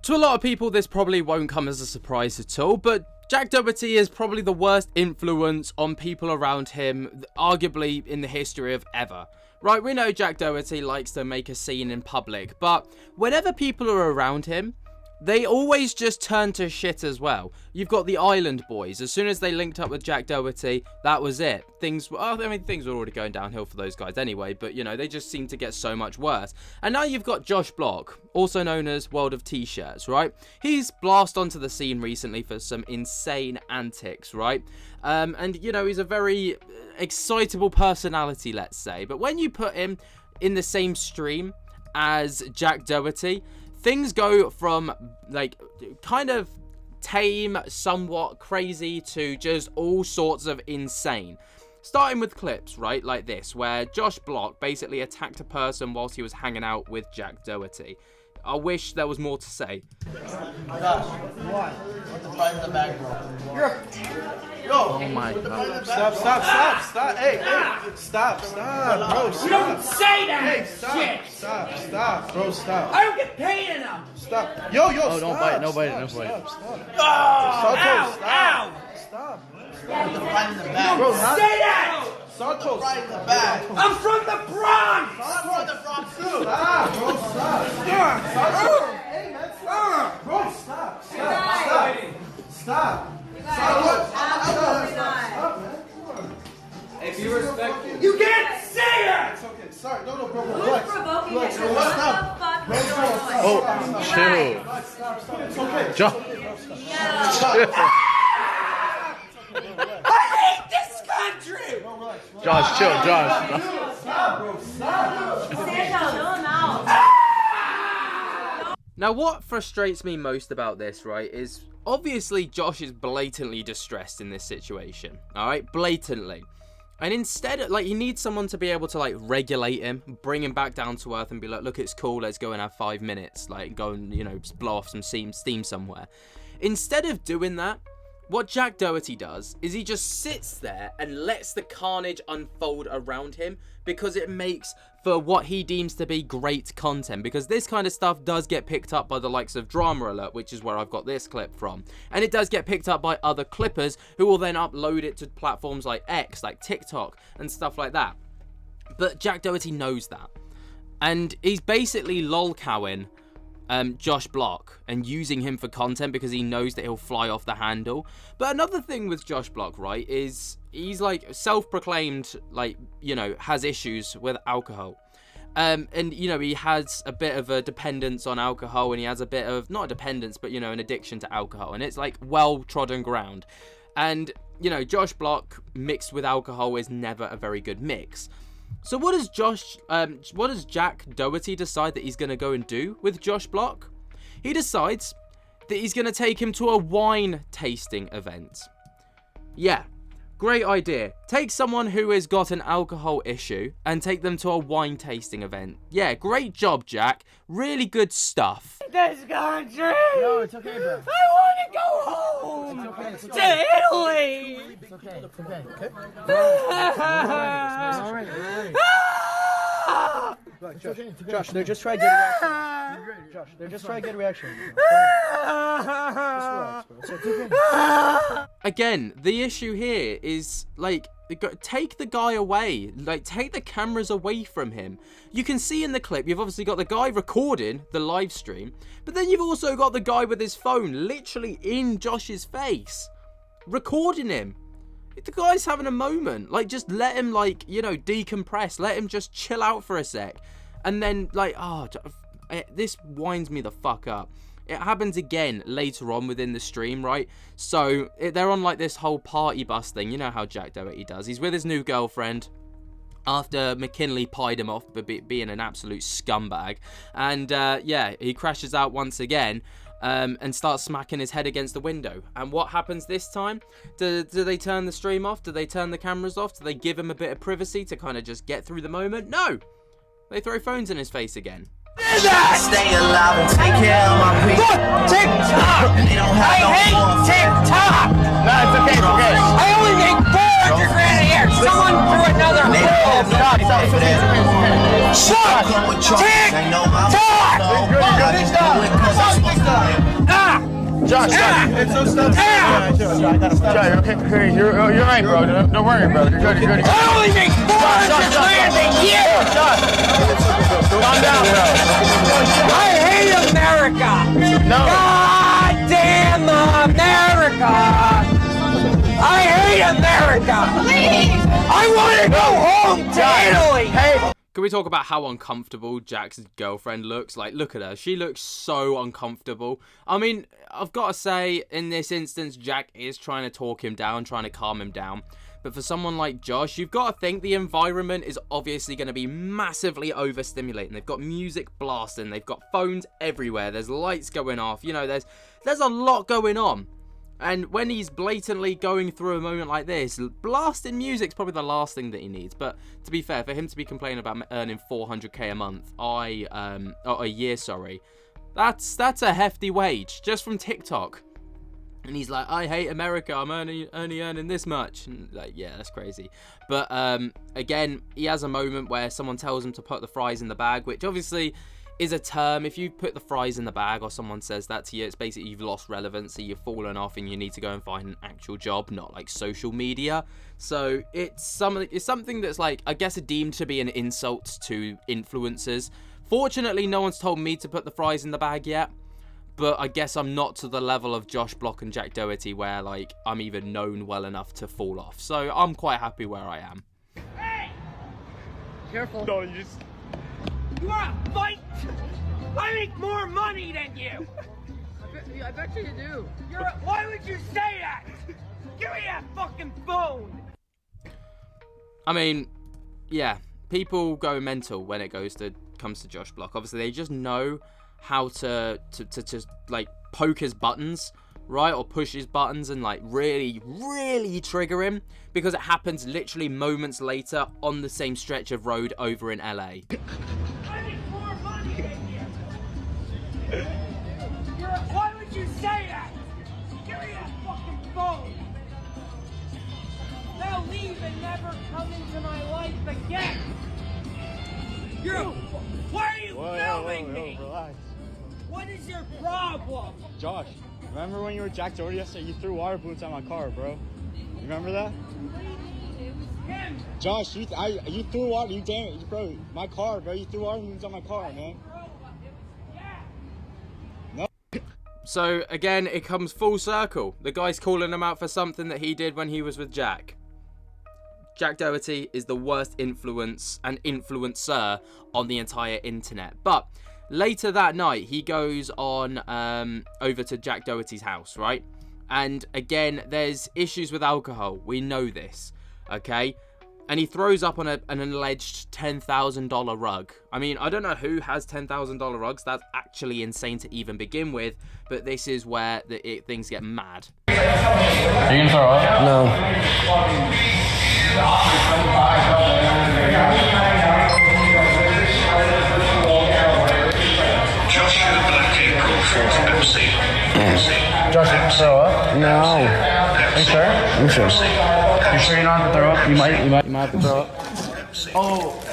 To a lot of people, this probably won't come as a surprise at all, but Jack Doherty is probably the worst influence on people around him, arguably in the history of ever. Right, we know Jack Doherty likes to make a scene in public, but whenever people are around him, they always just turn to shit as well. You've got the Island Boys. As soon as they linked up with Jack Doherty, that was it. Things were already going downhill for those guys anyway, but, you know, they just seem to get so much worse. And now you've got Josh Block, also known as World of T-Shirts, right? He's blasted onto the scene recently for some insane antics, right? And, you know, he's a very excitable personality, let's say. But when you put him in the same stream as Jack Doherty, things go from, like, kind of tame, somewhat crazy, to just all sorts of insane. Starting with clips, right, like this, where Josh Block basically attacked a person whilst he was hanging out with Jack Doherty. I wish there was more to say. Gosh, why? What the fuck in the bag, bro? Oh my god. Stop. Hey, stop, bro. Stop. You don't say that Hey, shit. Stop, bro, stop. I don't get paid enough. Stop. Yo, Oh, stop. don't bite, no bite. Ow. Stop. Yeah, Put the right in the bag. Don't say that. Santos. Right in the bag. I'm from the Bronx. I'm from the Bronx too. Stop, bro, stop. Santos. Hey, man, stop. Bro, stop. Stop. If you respect, You can't say that. It's okay. Sorry. No, bro. Who's provoking you? What the fuck is going on? Oh, chill. Stop. It's okay. Yeah. I hate this country. Josh, chill, Josh. Stop, bro. Stop. Santa, chill him out. Now, what frustrates me most about this, right, is obviously Josh is blatantly distressed in this situation, alright? Blatantly. And instead, like, he needs someone to be able to, like, regulate him, bring him back down to earth and be like, look, it's cool, let's go and have 5 minutes. Like, go and, you know, just blow off some steam somewhere. Instead of doing that, what Jack Doherty does is he just sits there and lets the carnage unfold around him because it makes for what he deems to be great content, because this kind of stuff does get picked up by the likes of Drama Alert, which is where I've got this clip from, and it does get picked up by other clippers who will then upload it to platforms like X, like TikTok and stuff like that. But Jack Doherty knows that, and he's basically lolcowing Josh Block and using him for content because he knows that he'll fly off the handle. But another thing with Josh Block, right, is he's like self-proclaimed, like, you know, has issues with alcohol. And, you know, he has a bit of a dependence on alcohol, and he has a bit of, not a dependence, but, you know, an addiction to alcohol. And it's like well-trodden ground. And, you know, Josh Block mixed with alcohol is never a very good mix. So what does Jack Doherty decide that he's going to go and do with Josh Block? He decides that he's going to take him to a wine tasting event. Yeah, great idea. Take someone who has got an alcohol issue and take them to a wine tasting event. Yeah, great job, Jack. Really good stuff. This country. No, it's okay, bro. I want to go home to Italy. It's okay. Josh, they're just trying to get a reaction. Josh, they're just trying to get a reaction. Just relax, bro. It's okay. Again, the issue here is, like, take the guy away. Like, take the cameras away from him. You can see in the clip, you've obviously got the guy recording the live stream, but then you've also got the guy with his phone literally in Josh's face, recording him. The guy's having a moment. Like, just let him, like, you know, decompress. Let him just chill out for a sec. And then, like, this winds me the fuck up. It happens again later on within the stream, right? So, they're on, like, this whole party bus thing. You know how Jack Doherty does. He's with his new girlfriend after McKinley pied him off for being an absolute scumbag. And, yeah, he crashes out once again. And starts smacking his head against the window. And what happens this time? Do they turn the stream off? Do they turn the cameras off? Do they give him a bit of privacy to kind of just get through the moment? No! They throw phones in his face again. Stay alive and take care of my people. TikTok! I hate TikTok! No, it's okay, it's okay. I only make $400 grand a year. Someone threw another Shut up! TikTok! Josh, It's so stuff. Josh, okay, you're right, bro. Don't worry, bro. You're good. I only make $400 a year! Josh, calm down, bro. I hate America! No. God damn America! I hate America! Please! I want to go home to Italy! Hey. Can we talk about how uncomfortable Jack's girlfriend looks? Like, look at her. She looks so uncomfortable. I mean, I've got to say, in this instance, Jack is trying to talk him down, trying to calm him down. But for someone like Josh, you've got to think the environment is obviously going to be massively overstimulating. They've got music blasting. They've got phones everywhere. There's lights going off. You know, there's a lot going on. And when he's blatantly going through a moment like this, blasting music's probably the last thing that he needs. But to be fair, for him to be complaining about earning $400k a month, a year, sorry, that's a hefty wage just from TikTok. And he's like, I hate America. I'm only earning this much. And like, yeah, that's crazy. But again, he has a moment where someone tells him to put the fries in the bag, which obviously is a term. If you put the fries in the bag or someone says that to you, it's basically you've lost relevancy, you've fallen off, and you need to go and find an actual job, not like social media. So it's something that's like, I guess, deemed to be an insult to influencers. Fortunately, no one's told me to put the fries in the bag yet, but I guess I'm not to the level of Josh Block and Jack Doherty where like I'm even known well enough to fall off. So I'm quite happy where I am. Hey! Careful. No, you just... You want to fight? I make more money than you! I bet you do. Why would you say that? Give me that fucking phone! I mean, yeah, people go mental when it comes to Josh Block. Obviously, they just know how to like poke his buttons, right, or push his buttons and like really trigger him, because it happens literally moments later on the same stretch of road over in LA. I make more money than you! Why would you say that? Give me that fucking phone! Now leave and never come into my life again! Why are you filming me? Relax. What is your problem? Josh, remember when you were Jack Doherty yesterday? You threw water balloons at my car, bro. You remember that? It was him. Josh, you threw water. You damaged, bro. My car, bro. You threw water balloons on my car, man. So again, it comes full circle. The guy's calling him out for something that he did when he was with Jack. Jack Doherty is the worst influence and influencer on the entire internet. But later that night, he goes on over to Jack Doherty's house, right? And again, there's issues with alcohol. We know this, okay? And he throws up on an alleged $10,000 rug. I mean, I don't know who has $10,000 rugs. That's actually insane to even begin with. But this is where things get mad. Are you gonna throw up? No. Josh, you gonna throw up? No. Are you sure? I'm sure. You sure you don't have to throw up? You might have to throw up. Oh.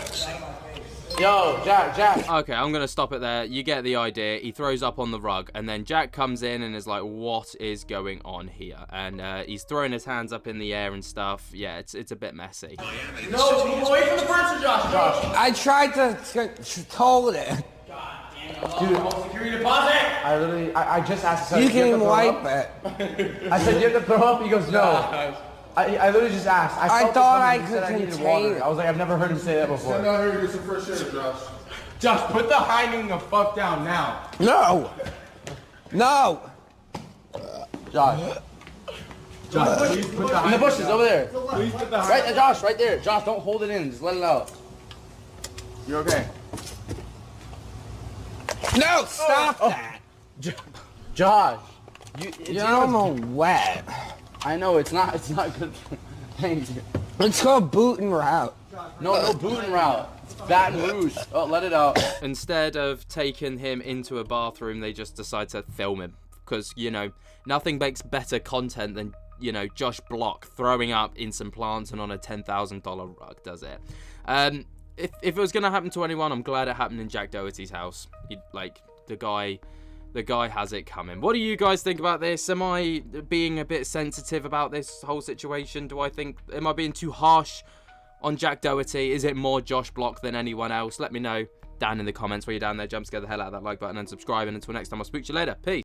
Yo, Jack. Okay, I'm going to stop it there. You get the idea. He throws up on the rug, and then Jack comes in and is like, what is going on here? And he's throwing his hands up in the air and stuff. Yeah, it's a bit messy. No, move away from the person, Josh. I tried to hold it. Dude, security deposit. I just asked. You can even wipe it. I said, you have to throw up? He goes, no. I literally just asked. I thought I could needed contain water. it. I was like, I've never heard him say that before. Send out here to get some fresh air, Josh. Josh, put the hiding the fuck down now. No. No. Josh, please put the In the bushes over there. Please put the Right there, Josh, right there. Josh, don't hold it in. Just let it out. You're okay. No, stop that. Josh, You're almost wet. I know it's not good. Thank you. Let's go booting route. No booting route. It's Baton Rouge. Oh, let it out. Instead of taking him into a bathroom, they just decide to film him. Because, you know, nothing makes better content than, you know, Josh Block throwing up in some plants and on a $10,000 rug, does it? If it was going to happen to anyone, I'm glad it happened in Jack Doherty's house. The The guy has it coming. What do you guys think about this? Am I being a bit sensitive about this whole situation? Am I being too harsh on Jack Doherty? Is it more Josh Block than anyone else? Let me know down in the comments. While you're down there, jump scare the hell out of that like button and subscribe. And until next time, I'll speak to you later. Peace.